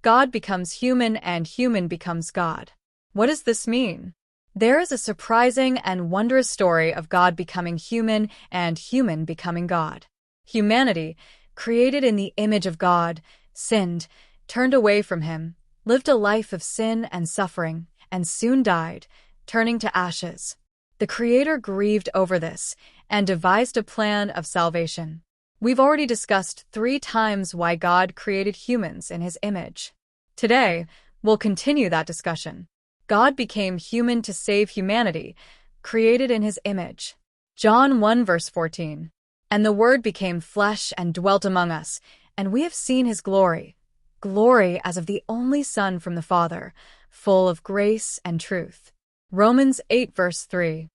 God becomes human and human becomes God. What does this mean? There is a surprising and wondrous story of God becoming human and human becoming God. Humanity, created in the image of God, sinned, turned away from Him, lived a life of sin and suffering, and soon died, turning to ashes. The Creator grieved over this and devised a plan of salvation. We've already discussed 3 times why God created humans in His image. Today, we'll continue that discussion. God became human to save humanity, created in His image. John 1 verse 14. And the Word became flesh and dwelt among us, and we have seen His glory, glory as of the only Son from the Father, full of grace and truth. Romans 8 verse 3.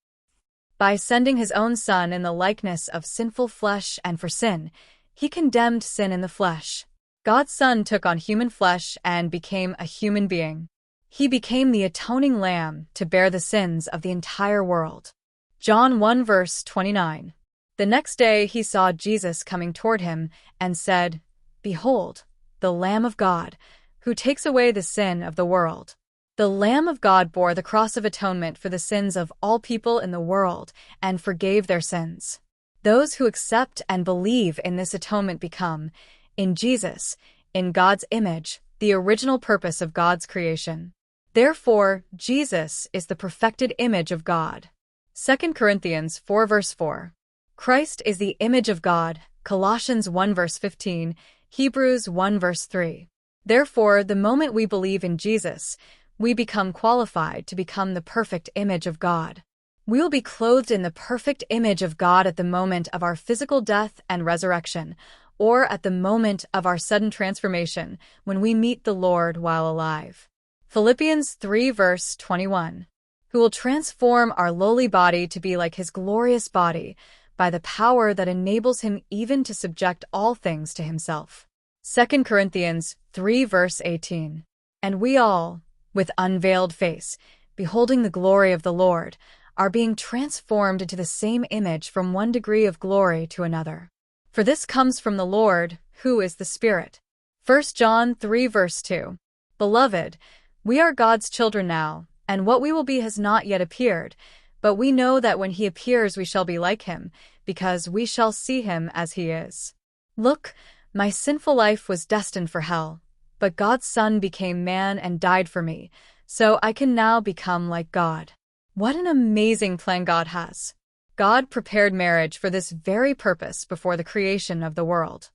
By sending His own Son in the likeness of sinful flesh and for sin, He condemned sin in the flesh. God's Son took on human flesh and became a human being. He became the atoning lamb to bear the sins of the entire world. John 1 verse 29. The next day He saw Jesus coming toward Him and said, "Behold, the Lamb of God, who takes away the sin of the world." The Lamb of God bore the cross of atonement for the sins of all people in the world and forgave their sins. Those who accept and believe in this atonement become, in Jesus, in God's image, the original purpose of God's creation. Therefore, Jesus is the perfected image of God. 2 Corinthians 4 verse 4. Christ is the image of God, Colossians 1 verse 15, Hebrews 1 verse 3. Therefore, the moment we believe in Jesus, we become qualified to become the perfect image of God. We will be clothed in the perfect image of God at the moment of our physical death and resurrection, or at the moment of our sudden transformation when we meet the Lord while alive. Philippians 3 verse 21. Who will transform our lowly body to be like His glorious body by the power that enables Him even to subject all things to Himself. 2 Corinthians 3 verse 18. And we all, with unveiled face, beholding the glory of the Lord, are being transformed into the same image from one degree of glory to another. For this comes from the Lord, who is the Spirit. 1 John 3 verse 2. Beloved, we are God's children now, and what we will be has not yet appeared, but we know that when He appears we shall be like Him, because we shall see Him as He is. Look, my sinful life was destined for hell, but God's Son became man and died for me, so I can now become like God. What an amazing plan God has! God prepared marriage for this very purpose before the creation of the world.